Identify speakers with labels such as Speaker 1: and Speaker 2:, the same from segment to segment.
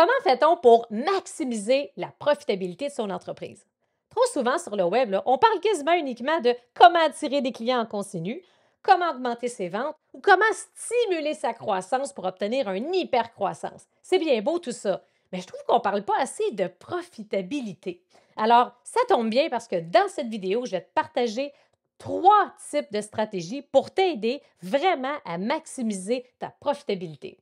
Speaker 1: Comment fait-on pour maximiser la profitabilité de son entreprise? Trop souvent sur le web, on parle quasiment uniquement de comment attirer des clients en continu, comment augmenter ses ventes ou comment stimuler sa croissance pour obtenir une hyper-croissance. C'est bien beau tout ça, mais je trouve qu'on ne parle pas assez de profitabilité. Alors, ça tombe bien parce que dans cette vidéo, je vais te partager 3 types de stratégies pour t'aider vraiment à maximiser ta profitabilité.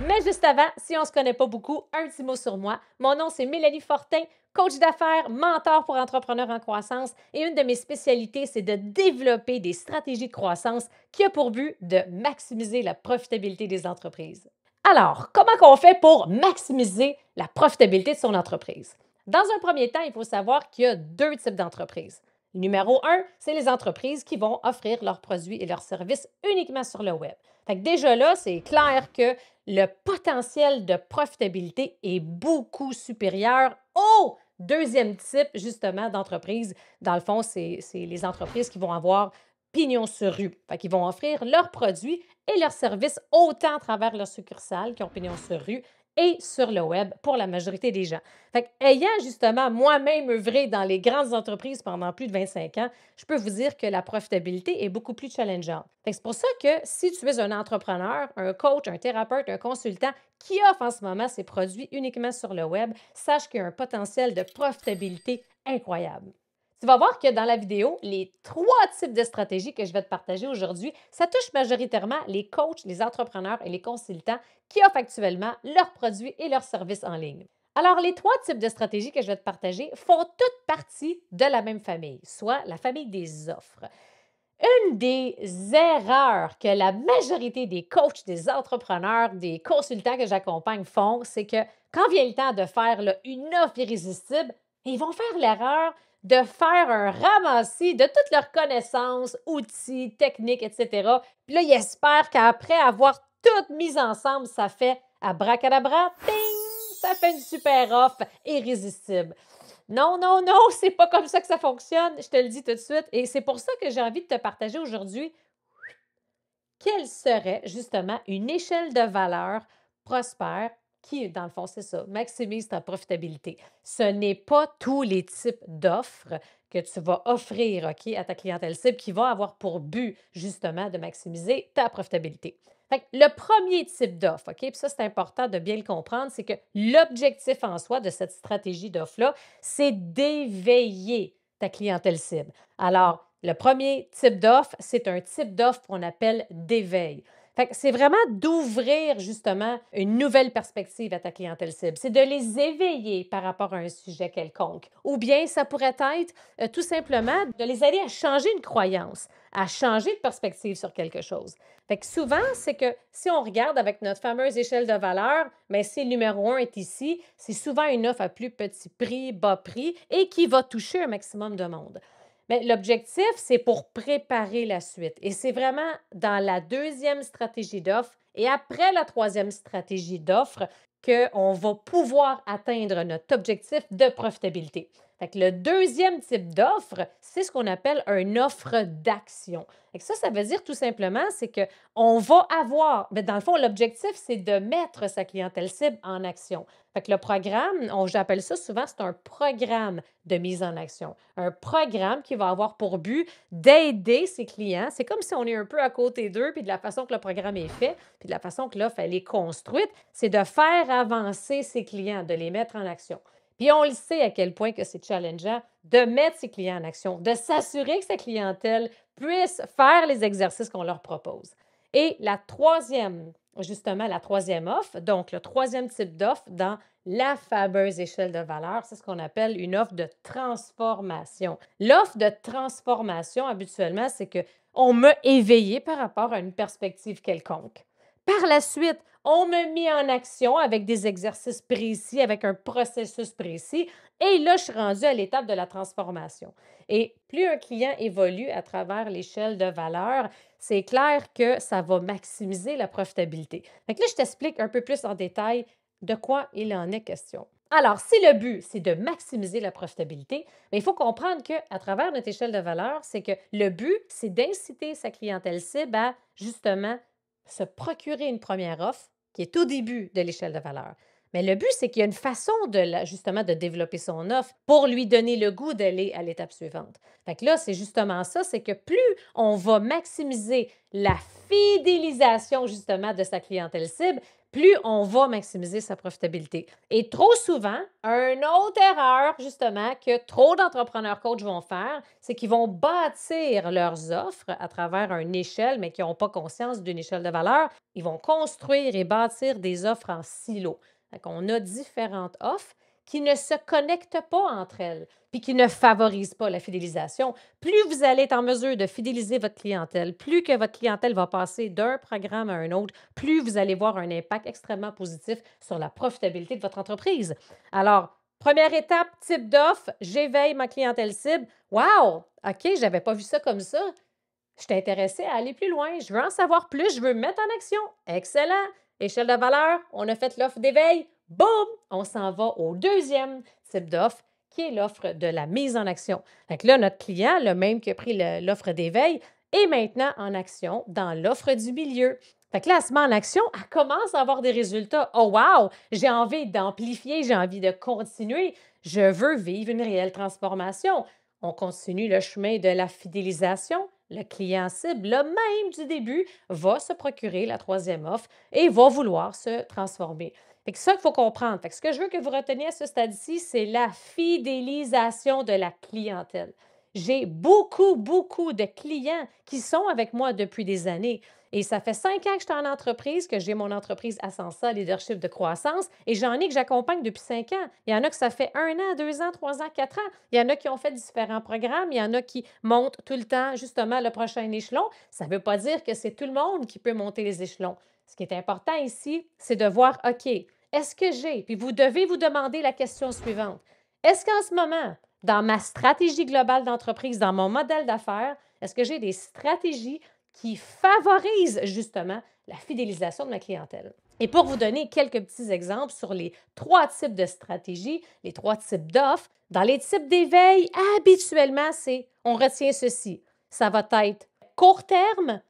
Speaker 1: Mais juste avant, si on ne se connaît pas beaucoup, un petit mot sur moi. Mon nom, c'est Mélanie Fortin, coach d'affaires, mentor pour entrepreneurs en croissance et une de mes spécialités, c'est de développer des stratégies de croissance qui ont pour but de maximiser la profitabilité des entreprises. Alors, comment on fait pour maximiser la profitabilité de son entreprise? Dans un premier temps, il faut savoir qu'il y a 2 types d'entreprises. Numéro 1, c'est les entreprises qui vont offrir leurs produits et leurs services uniquement sur le web. Fait que déjà là, c'est clair que le potentiel de profitabilité est beaucoup supérieur au deuxième type, justement, d'entreprise. Dans le fond, c'est les entreprises qui vont avoir pignon sur rue. Fait qu'ils vont offrir leurs produits et leurs services autant à travers leurs succursales qui ont pignon sur rue et sur le web pour la majorité des gens. Fait ayant justement moi-même œuvré dans les grandes entreprises pendant plus de 25 ans, je peux vous dire que la profitabilité est beaucoup plus challengeante. C'est pour ça que si tu es un entrepreneur, un coach, un thérapeute, un consultant qui offre en ce moment ses produits uniquement sur le web, sache qu'il y a un potentiel de profitabilité incroyable. Tu vas voir que dans la vidéo, les 3 types de stratégies que je vais te partager aujourd'hui, ça touche majoritairement les coachs, les entrepreneurs et les consultants qui offrent actuellement leurs produits et leurs services en ligne. Alors, les 3 types de stratégies que je vais te partager font toutes partie de la même famille, soit la famille des offres. Une des erreurs que la majorité des coachs, des entrepreneurs, des consultants que j'accompagne font, c'est que quand vient le temps de faire une offre irrésistible, ils vont faire l'erreur de faire un ramassis de toutes leurs connaissances, outils, techniques, etc. Puis là, ils espèrent qu'après avoir tout mis ensemble, ça fait abracadabra, ting, ça fait une super offre irrésistible. Non, non, non, c'est pas comme ça que ça fonctionne, je te le dis tout de suite. Et c'est pour ça que j'ai envie de te partager aujourd'hui quelle serait justement une échelle de valeur prospère qui, dans le fond, c'est ça, maximise ta profitabilité. Ce n'est pas tous les types d'offres que tu vas offrir, OK, à ta clientèle cible qui va avoir pour but, justement, de maximiser ta profitabilité. Fait que le premier type d'offre, OK, puis ça, c'est important de bien le comprendre, c'est que l'objectif en soi de cette stratégie d'offre-là, c'est d'éveiller ta clientèle cible. Alors, le premier type d'offre, c'est un type d'offre qu'on appelle d'éveil. Fait que c'est vraiment d'ouvrir justement une nouvelle perspective à ta clientèle cible. C'est de les éveiller par rapport à un sujet quelconque. Ou bien ça pourrait être tout simplement de les aider à changer une croyance, à changer de perspective sur quelque chose. Fait que souvent, c'est que si on regarde avec notre fameuse échelle de valeur, bien, si le numéro 1 est ici, c'est souvent une offre à plus petit prix, bas prix et qui va toucher un maximum de monde. Mais l'objectif, c'est pour préparer la suite. Et c'est vraiment dans la deuxième stratégie d'offre et après la troisième stratégie d'offre qu'on va pouvoir atteindre notre objectif de profitabilité. Fait que le deuxième type d'offre, c'est ce qu'on appelle une offre d'action. Ça veut dire tout simplement, c'est qu'on va avoir, mais dans le fond, l'objectif, c'est de mettre sa clientèle cible en action. Fait que le programme, j'appelle ça souvent, c'est un programme de mise en action. Un programme qui va avoir pour but d'aider ses clients. C'est comme si on est un peu à côté d'eux, puis de la façon que le programme est fait, puis de la façon que l'offre elle est construite, c'est de faire avancer ses clients, de les mettre en action. Puis on le sait à quel point que c'est challengeant de mettre ses clients en action, de s'assurer que sa clientèle puisse faire les exercices qu'on leur propose. Et la troisième offre, donc le troisième type d'offre dans la fameuse échelle de valeur, c'est ce qu'on appelle une offre de transformation. L'offre de transformation, habituellement, c'est qu'on m'a éveillé par rapport à une perspective quelconque. Par la suite, on me met en action avec des exercices précis, avec un processus précis. Et là, je suis rendue à l'étape de la transformation. Et plus un client évolue à travers l'échelle de valeur, c'est clair que ça va maximiser la profitabilité. Donc là, je t'explique un peu plus en détail de quoi il en est question. Alors, si le but, c'est de maximiser la profitabilité, mais il faut comprendre qu'à travers notre échelle de valeur, c'est que le but, c'est d'inciter sa clientèle cible à justement se procurer une première offre qui est au début de l'échelle de valeur. Mais le but, c'est qu'il y a une façon justement de développer son offre pour lui donner le goût d'aller à l'étape suivante. Fait que là, c'est justement ça, c'est que plus on va maximiser la fidélisation justement de sa clientèle cible, plus on va maximiser sa profitabilité. Et trop souvent, une autre erreur, justement, que trop d'entrepreneurs coachs vont faire, c'est qu'ils vont bâtir leurs offres à travers une échelle, mais qui n'ont pas conscience d'une échelle de valeur. Ils vont construire et bâtir des offres en silos. On a différentes offres qui ne se connectent pas entre elles, puis qui ne favorisent pas la fidélisation. Plus vous allez être en mesure de fidéliser votre clientèle, plus que votre clientèle va passer d'un programme à un autre, plus vous allez voir un impact extrêmement positif sur la profitabilité de votre entreprise. Alors, première étape, type d'offre, j'éveille ma clientèle cible. Wow! OK, je n'avais pas vu ça comme ça. Je suis intéressée à aller plus loin. Je veux en savoir plus. Je veux me mettre en action. Excellent. Échelle de valeur, on a fait l'offre d'éveil. Boum! On s'en va au deuxième type d'offre, qui est l'offre de la mise en action. Donc là, notre client, le même qui a pris l'offre d'éveil, est maintenant en action dans l'offre du milieu. Fait que là, elle se met en action, elle commence à avoir des résultats. Oh wow! J'ai envie d'amplifier, j'ai envie de continuer. Je veux vivre une réelle transformation. On continue le chemin de la fidélisation. Le client cible, le même du début, va se procurer la troisième offre et va vouloir se transformer. Fait que ça qu'il faut comprendre. Fait que ce que je veux que vous reteniez à ce stade-ci, c'est la fidélisation de la clientèle. J'ai beaucoup, beaucoup de clients qui sont avec moi depuis des années. Et ça fait 5 ans que je suis en entreprise, que j'ai mon entreprise Ascensa Leadership de croissance, et j'en ai que j'accompagne depuis 5 ans. Il y en a que ça fait 1 an, 2 ans, 3 ans, 4 ans. Il y en a qui ont fait différents programmes. Il y en a qui montent tout le temps, justement, le prochain échelon. Ça ne veut pas dire que c'est tout le monde qui peut monter les échelons. Ce qui est important ici, c'est de voir, OK, est-ce que j'ai, puis vous devez vous demander la question suivante. Est-ce qu'en ce moment, dans ma stratégie globale d'entreprise, dans mon modèle d'affaires, est-ce que j'ai des stratégies qui favorisent justement la fidélisation de ma clientèle? Et pour vous donner quelques petits exemples sur les 3 types de stratégies, les 3 types d'offres, dans les types d'éveil, habituellement, on retient ceci. Ça va être court terme,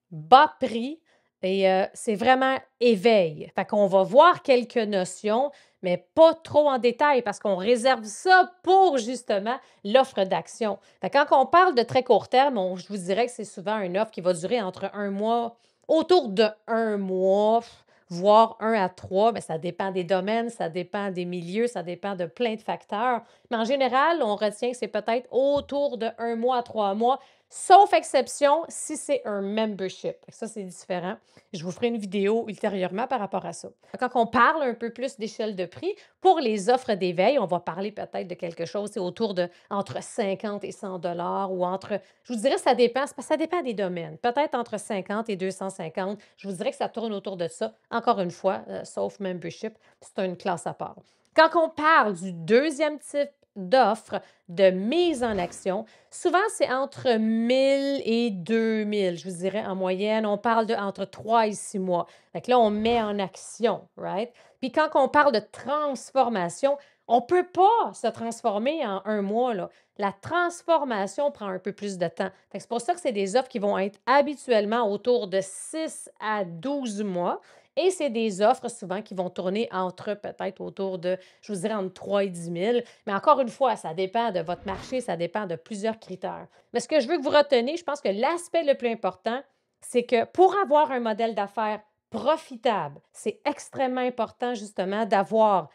Speaker 1: bas prix et c'est vraiment éveil. Fait qu'on va voir quelques notions, mais pas trop en détail parce qu'on réserve ça pour justement l'offre d'action. Fait que quand on parle de très court terme, je vous dirais que c'est souvent une offre qui va durer entre un mois, autour de 1 mois, voire 1 à 3, mais ça dépend des domaines, ça dépend des milieux, ça dépend de plein de facteurs. Mais en général, on retient que c'est peut-être autour de 1 mois à 3 mois, sauf exception si c'est un membership. Ça, c'est différent. Je vous ferai une vidéo ultérieurement par rapport à ça. Quand on parle un peu plus d'échelle de prix, pour les offres d'éveil, on va parler peut-être de quelque chose autour de entre 50 et 100 dollars ou entre, je vous dirais, ça dépend, parce que ça dépend des domaines. Peut-être entre 50 et 250. Je vous dirais que ça tourne autour de ça. Encore une fois, sauf membership, c'est une classe à part. Quand on parle du deuxième type d'offres de mise en action, souvent c'est entre 1000 et 2000, je vous dirais en moyenne. On parle de entre 3 et 6 mois. Donc là, on met en action, right? Puis quand on parle de transformation, on ne peut pas se transformer en 1 mois, là. La transformation prend un peu plus de temps. C'est pour ça que c'est des offres qui vont être habituellement autour de 6 à 12 mois. Et c'est des offres souvent qui vont tourner entre peut-être autour de, je vous dirais, entre 3 et 10 000. Mais encore une fois, ça dépend de votre marché, ça dépend de plusieurs critères. Mais ce que je veux que vous reteniez, je pense que l'aspect le plus important, c'est que pour avoir un modèle d'affaires profitable, c'est extrêmement important justement d'avoir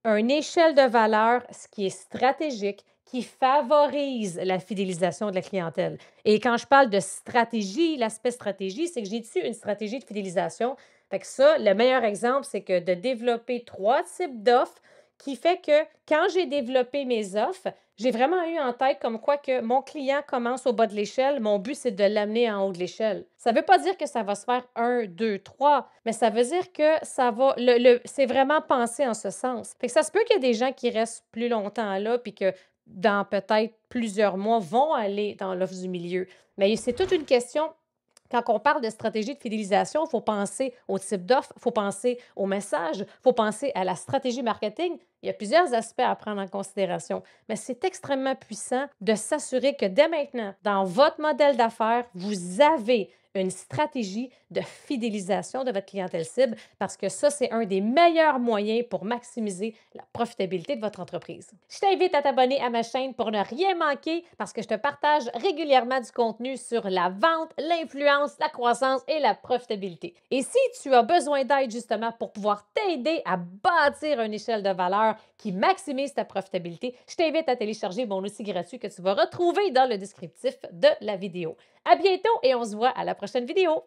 Speaker 1: une échelle de valeur, ce qui est stratégique, qui favorise la fidélisation de la clientèle. Et quand je parle de stratégie, l'aspect stratégie, c'est que j'ai dessus une stratégie de fidélisation. Fait que ça, le meilleur exemple, c'est que de développer 3 types d'offres qui fait que quand j'ai développé mes offres, j'ai vraiment eu en tête comme quoi que mon client commence au bas de l'échelle. Mon but, c'est de l'amener en haut de l'échelle. Ça ne veut pas dire que ça va se faire 1, 2, 3, mais ça veut dire que ça va. C'est vraiment pensé en ce sens. Fait que ça se peut qu'il y ait des gens qui restent plus longtemps là, puis que dans peut-être plusieurs mois vont aller dans l'offre du milieu. Mais c'est toute une question Quand on parle de stratégie de fidélisation, il faut penser au type d'offre, il faut penser au message, il faut penser à la stratégie marketing. Il y a plusieurs aspects à prendre en considération, mais c'est extrêmement puissant de s'assurer que dès maintenant, dans votre modèle d'affaires, vous avez une stratégie de fidélisation de votre clientèle cible parce que ça, c'est un des meilleurs moyens pour maximiser la profitabilité de votre entreprise. Je t'invite à t'abonner à ma chaîne pour ne rien manquer parce que je te partage régulièrement du contenu sur la vente, l'influence, la croissance et la profitabilité. Et si tu as besoin d'aide justement pour pouvoir t'aider à bâtir une échelle de valeur qui maximise ta profitabilité, je t'invite à télécharger mon outil gratuit que tu vas retrouver dans le descriptif de la vidéo. À bientôt et on se voit à la prochaine vidéo.